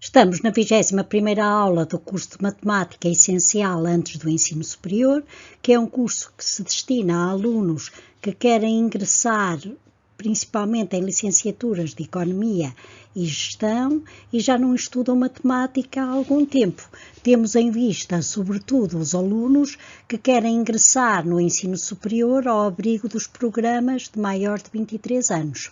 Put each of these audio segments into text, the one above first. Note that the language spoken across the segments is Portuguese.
Estamos na 21ª aula do curso de Matemática Essencial antes do ensino superior, que é um curso que se destina a alunos que querem ingressar principalmente em licenciaturas de Economia e Gestão e já não estudam Matemática há algum tempo. Temos em vista, sobretudo, os alunos que querem ingressar no ensino superior ao abrigo dos programas de maior de 23 anos.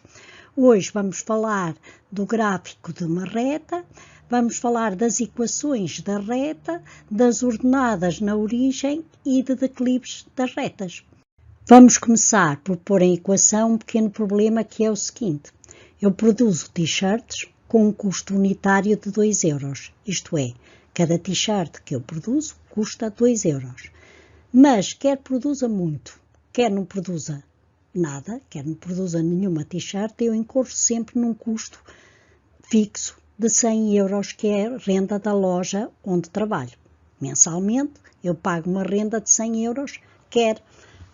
Hoje vamos falar do gráfico de uma reta, vamos falar das equações da reta, das ordenadas na origem e de declives das retas. Vamos começar por pôr em equação um pequeno problema que é o seguinte. Eu produzo t-shirts com um custo unitário de 2 euros, isto é, cada t-shirt que eu produzo custa 2 euros. Mas quer produza muito, quer não produza nada, quer não produza nenhuma t-shirt, eu incorro sempre num custo fixo de 100 euros, que é a renda da loja onde trabalho. Mensalmente eu pago uma renda de 100 euros, quer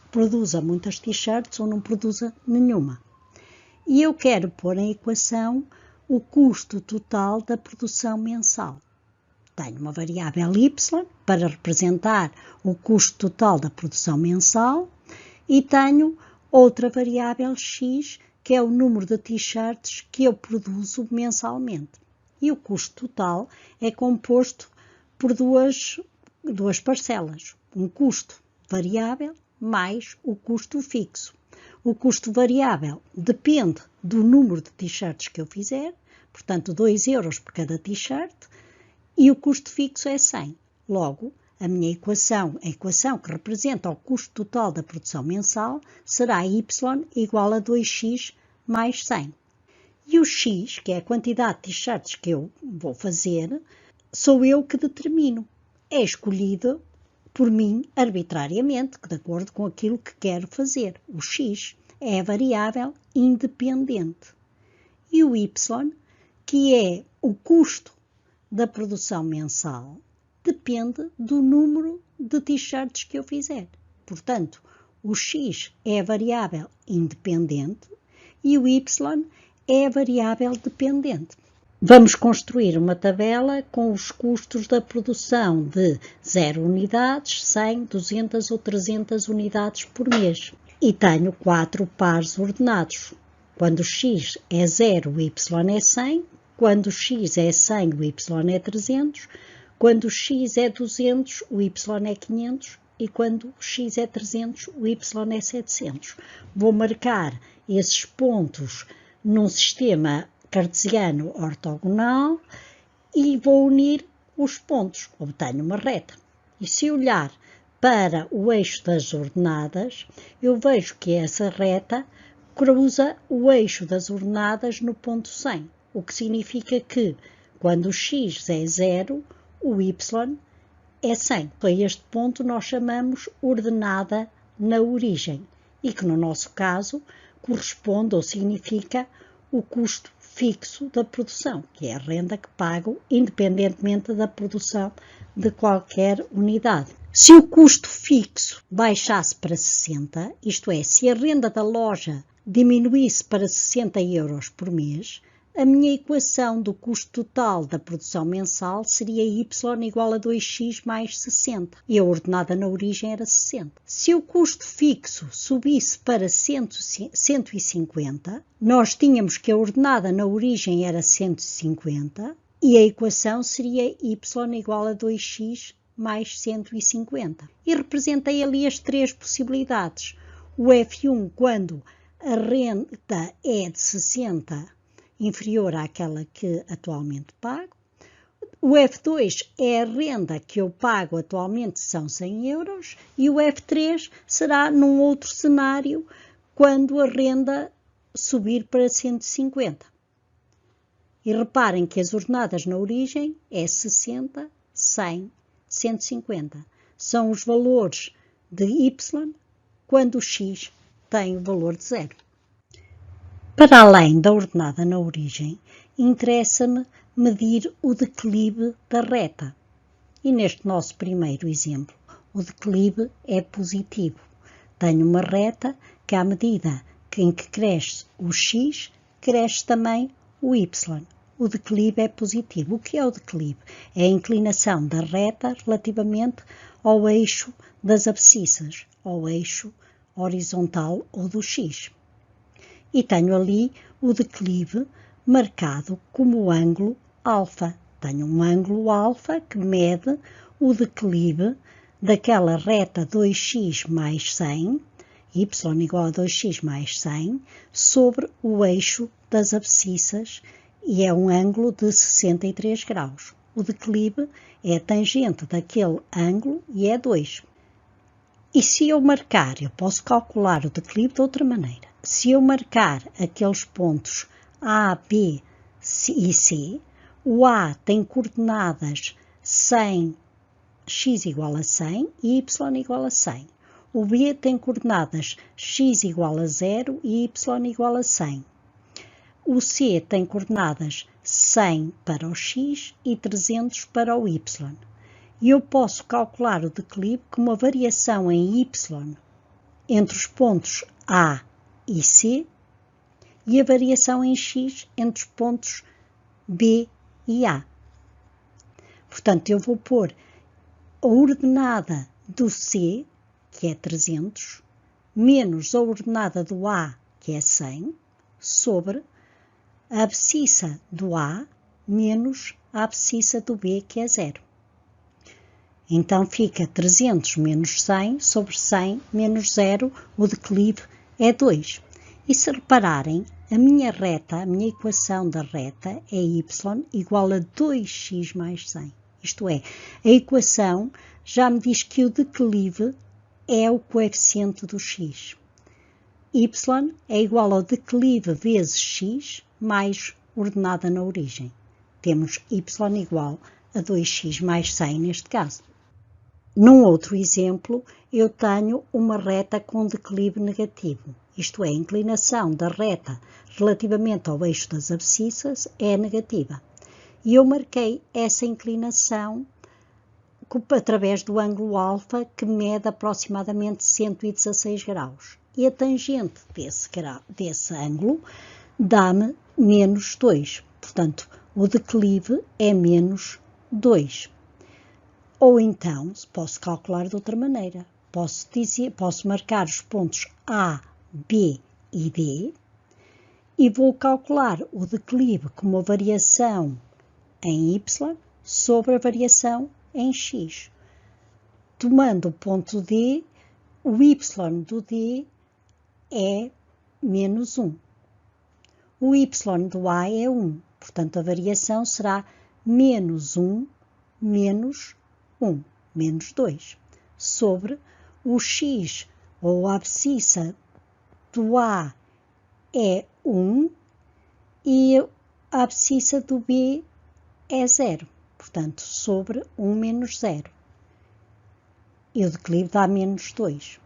produza muitas t-shirts ou não produza nenhuma. E eu quero pôr em equação o custo total da produção mensal. Tenho uma variável y para representar o custo total da produção mensal e tenho outra variável x, que é o número de t-shirts que eu produzo mensalmente. E o custo total é composto por duas parcelas, um custo variável mais o custo fixo. O custo variável depende do número de t-shirts que eu fizer, portanto 2 euros por cada t-shirt, e o custo fixo é 100. Logo, a minha equação, a equação que representa o custo total da produção mensal, será y igual a 2x mais 100. E o x, que é a quantidade de t-shirts que eu vou fazer, sou eu que determino. É escolhido por mim arbitrariamente, de acordo com aquilo que quero fazer. O x é a variável independente. E o y, que é o custo da produção mensal, depende do número de t-shirts que eu fizer. Portanto, o x é a variável independente e o y é a variável dependente. Vamos construir uma tabela com os custos da produção de 0 unidades, 100, 200 ou 300 unidades por mês. E tenho 4 pares ordenados. Quando x é 0, o y é 100. Quando x é 100, o y é 300. Quando x é 200, o y é 500. E quando x é 300, o y é 700. Vou marcar esses pontos num sistema cartesiano ortogonal e vou unir os pontos, obtenho uma reta. E se olhar para o eixo das ordenadas, eu vejo que essa reta cruza o eixo das ordenadas no ponto 100, o que significa que quando o x é 0, o y é 100. A este ponto nós chamamos ordenada na origem e que no nosso caso corresponde ou significa o custo fixo da produção, que é a renda que pago independentemente da produção de qualquer unidade. Se o custo fixo baixasse para 60, isto é, se a renda da loja diminuísse para 60 euros por mês, a minha equação do custo total da produção mensal seria y igual a 2x mais 60, e a ordenada na origem era 60. Se o custo fixo subisse para 150, nós tínhamos que a ordenada na origem era 150, e a equação seria y igual a 2x mais 150. E representei ali as três possibilidades. O F1 quando a renda é de 60, inferior àquela que atualmente pago. O F2 é a renda que eu pago atualmente, são 100 euros, e o F3 será num outro cenário, quando a renda subir para 150. E reparem que as ordenadas na origem é 60, 100, 150. São os valores de y quando o x tem o valor de 0. Para além da ordenada na origem, interessa-me medir o declive da reta. E neste nosso primeiro exemplo, o declive é positivo. Tenho uma reta que, à medida em que cresce o x, cresce também o y. o declive é positivo. O que é o declive? É a inclinação da reta relativamente ao eixo das abscissas, ao eixo horizontal ou do x. E tenho ali o declive marcado como ângulo alfa. Tenho um ângulo alfa que mede o declive daquela reta 2x mais 100, y igual a 2x mais 100, sobre o eixo das abscissas, e é um ângulo de 63 graus. O declive é a tangente daquele ângulo e é 2. E se eu marcar, eu posso calcular o declive de outra maneira. Se eu marcar aqueles pontos A, B e C, o A tem coordenadas 100, x igual a 100 e y igual a 100. O B tem coordenadas x igual a 0 e y igual a 100. O C tem coordenadas 100 para o x e 300 para o y. E eu posso calcular o declive como a variação em y entre os pontos A e C e a variação em x entre os pontos B e A. Portanto, eu vou pôr a ordenada do C, que é 300, menos a ordenada do A, que é 100, sobre a abscissa do A menos a abscissa do B, que é 0. Então fica 300 menos 100 sobre 100 menos 0, o declive é 2. E se repararem, a minha equação da reta é y igual a 2x mais 100. Isto é, a equação já me diz que o declive é o coeficiente do x. Y é igual ao declive vezes x mais ordenada na origem. Temos y igual a 2x mais 100 neste caso. Num outro exemplo, eu tenho uma reta com declive negativo. Isto é, a inclinação da reta relativamente ao eixo das abscissas é negativa. E eu marquei essa inclinação através do ângulo alfa, que mede aproximadamente 116 graus. E a tangente desse ângulo dá-me menos 2. Portanto, o declive é menos 2. Ou então, posso calcular de outra maneira. Posso marcar os pontos A, B e D e vou calcular o declive como a variação em y sobre a variação em x. Tomando o ponto D, o y do D é menos 1. O y do A é 1, portanto a variação será menos 1 menos 1, menos 2, sobre o x, ou a abscissa do A é 1 e a abscissa do B é 0, portanto, sobre 1 menos 0. E o declive dá menos 2.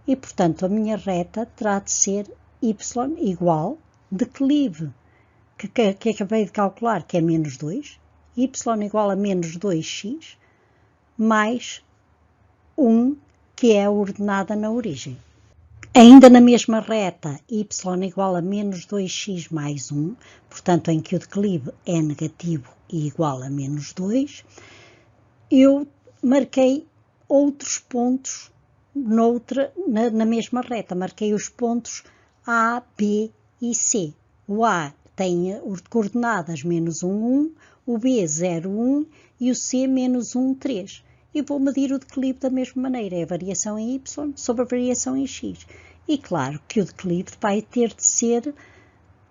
E, portanto, a minha reta terá de ser y igual declive, que acabei de calcular, que é menos 2, y igual a menos 2x, mais 1, que é a ordenada na origem. Ainda na mesma reta, y igual a menos 2x mais 1, portanto, em que o declive é negativo e igual a menos 2, eu marquei outros pontos na mesma reta. Marquei os pontos A, B e C. O A tem coordenadas menos 1, 1, o B 0, 1 e o C menos 1, 3. E vou medir o declive da mesma maneira, é a variação em y sobre a variação em x. E claro que o declive vai ter de ser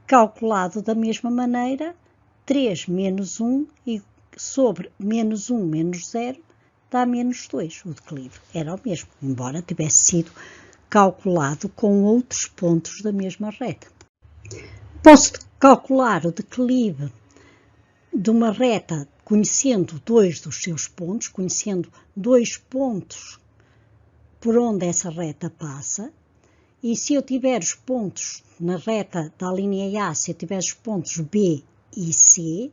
calculado da mesma maneira, 3 menos 1 e sobre menos 1 menos 0 dá menos 2. O declive era o mesmo, embora tivesse sido calculado com outros pontos da mesma reta. Posso calcular o declive de uma reta conhecendo dois dos seus pontos, conhecendo dois pontos por onde essa reta passa, e se eu tiver os pontos na reta da linha A, se eu tiver os pontos B e C,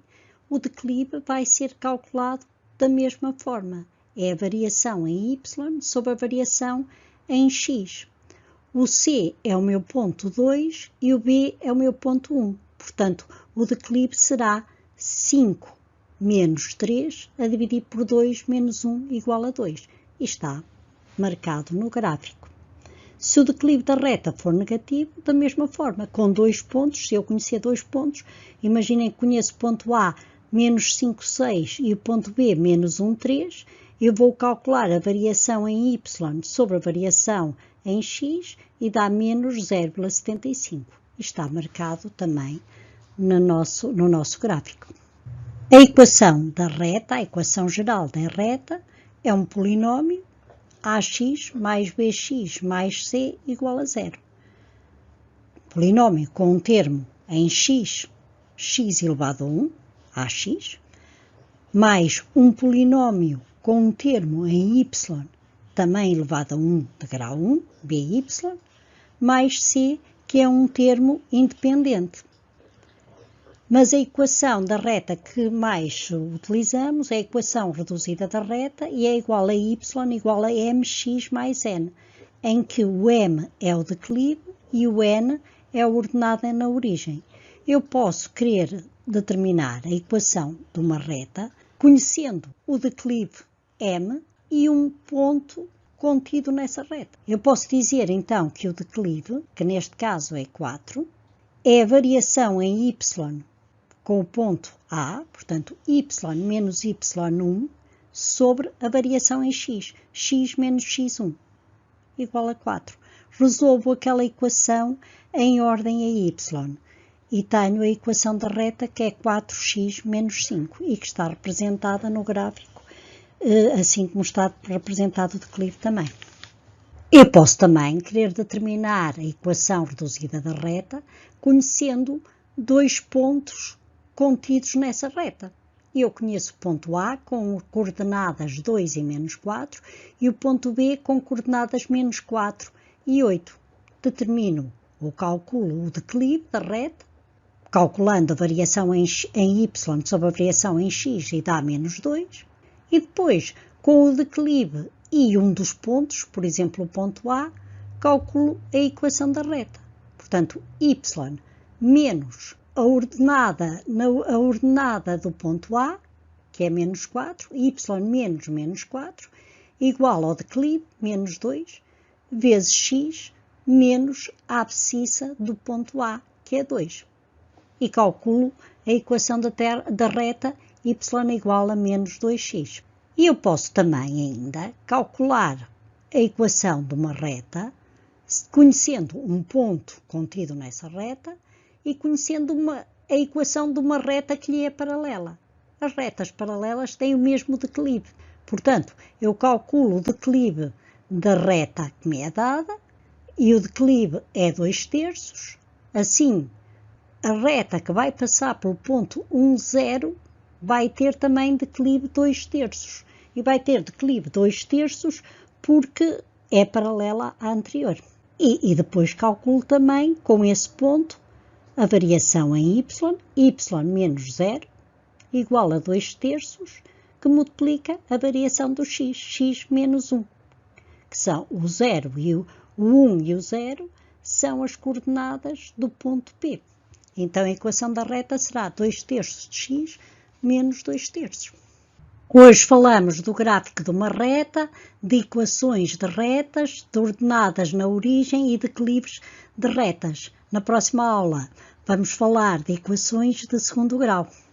o declive vai ser calculado da mesma forma. É a variação em y sobre a variação em x. O C é o meu ponto 2 e o B é o meu ponto 1. Portanto, o declive será 5 menos 3 a dividir por 2 menos 1 igual a 2. E está marcado no gráfico. Se o declive da reta for negativo, da mesma forma, com 2 pontos, se eu conhecer 2 pontos, imaginem que conheço o ponto A menos 5, 6 e o ponto B menos 1, 3, eu vou calcular a variação em y sobre a variação em x e dá menos 0,75. Está marcado também no nosso gráfico. A equação da reta, a equação geral da reta, é um polinômio ax mais bx mais c igual a 0. Polinômio com um termo em x elevado a 1, ax, mais um polinômio com um termo em y, também elevado a 1 de grau 1, by, mais c, que é um termo independente. Mas a equação da reta que mais utilizamos é a equação reduzida da reta e é igual a y igual a mx mais n, em que o m é o declive e o n é a ordenada na origem. Eu posso querer determinar a equação de uma reta conhecendo o declive m e um ponto contido nessa reta. Eu posso dizer então que o declive, que neste caso é 4, é a variação em y com o ponto A, portanto, y menos y1, sobre a variação em x menos x1, igual a 4. Resolvo aquela equação em ordem a y e tenho a equação da reta que é 4x menos 5 e que está representada no gráfico, assim como está representado o declive também. Eu posso também querer determinar a equação reduzida da reta conhecendo 2 pontos contidos nessa reta. Eu conheço o ponto A com coordenadas 2 e menos 4 e o ponto B com coordenadas menos 4 e 8. Determino ou calculo o declive da reta, calculando a variação em y sobre a variação em x e dá menos 2. E depois, com o declive e um dos pontos, por exemplo o ponto A, calculo a equação da reta. Portanto, y menos a ordenada do ponto A, que é menos 4, y menos menos 4, igual ao declive, menos 2, vezes x menos a abscissa do ponto A, que é 2. E calculo a equação da reta y igual a menos 2x. E eu posso também ainda calcular a equação de uma reta, conhecendo um ponto contido nessa reta, e conhecendo a equação de uma reta que lhe é paralela. As retas paralelas têm o mesmo declive. Portanto, eu calculo o declive da reta que me é dada e o declive é 2/3. Assim, a reta que vai passar pelo ponto 1, 0 vai ter também declive 2/3. E vai ter declive 2/3 porque é paralela à anterior. E depois calculo também, com esse ponto, a variação em y menos 0, igual a 2/3, que multiplica a variação do x menos 1, que são o 0 e o 1 e o 0 são as coordenadas do ponto P. Então, a equação da reta será 2/3 de x menos 2/3. Hoje falamos do gráfico de uma reta, de equações de retas, de ordenadas na origem e declives de retas. Na próxima aula vamos falar de equações de segundo grau.